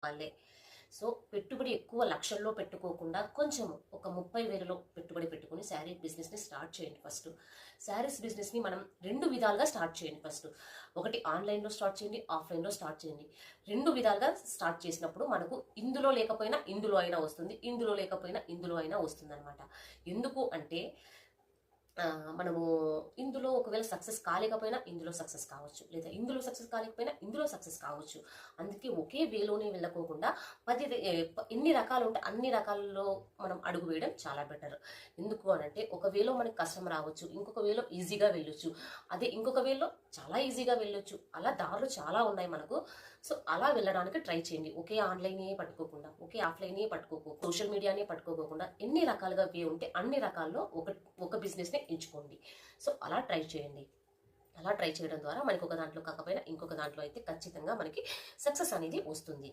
వాళ్ళే. సో పెట్టుబడి ఎక్కువ లక్షల్లో పెట్టుకోకుండా కొంచెం ఒక 30,000లో పెట్టుబడి పెట్టుకుని శారీ బిజినెస్ని స్టార్ట్ చేయండి. ఫస్ట్ శారీస్ బిజినెస్ని మనం 2 విధాలుగా స్టార్ట్ చేయండి. ఫస్ట్ ఒకటి ఆన్లైన్లో స్టార్ట్ చేయండి, ఆఫ్లైన్లో స్టార్ట్ చేయండి. 2 విధాలుగా స్టార్ట్ చేసినప్పుడు మనకు ఇందులో లేకపోయినా ఇందులో అయినా వస్తుంది, ఇందులో లేకపోయినా ఇందులో అయినా వస్తుంది అనమాట. ఎందుకు అంటే మనము ఇందులో ఒకవేళ సక్సెస్ కాలేకపోయినా ఇందులో సక్సెస్ కావచ్చు, లేదా ఇందులో సక్సెస్ కాలేకపోయినా ఇందులో సక్సెస్ కావచ్చు. అందుకే ఒకే వేలోనే వెళ్ళకోకుండా ఎన్ని రకాలు ఉంటే అన్ని రకాల్లో మనం అడుగు వేయడం చాలా బెటర్. ఎందుకు అని అంటే ఒక వేలో మనకి కష్టం రావచ్చు, ఇంకొక వేలో ఈజీగా వెళ్ళొచ్చు, అదే ఇంకొక వేలో చాలా ఈజీగా వెళ్ళొచ్చు. అలా దారులు చాలా ఉన్నాయి మనకు. సో అలా వెళ్ళడానికి ట్రై చేయండి. ఒకే ఆన్లైనే పట్టుకోకుండా, ఒకే ఆఫ్లైనే పట్టుకోకుండా, సోషల్ మీడియానే పట్టుకోకుండా ఎన్ని రకాలుగా వే ఉంటే అన్ని రకాల్లో ఒక బిజినెస్ని ఎంచుకోండి. సో అలా ట్రై చేయండి. అలా ట్రై చేయడం ద్వారా మనకి ఒక దాంట్లో కాకపోయినా ఇంకొక దాంట్లో అయితే ఖచ్చితంగా మనకి సక్సెస్ అనేది వస్తుంది.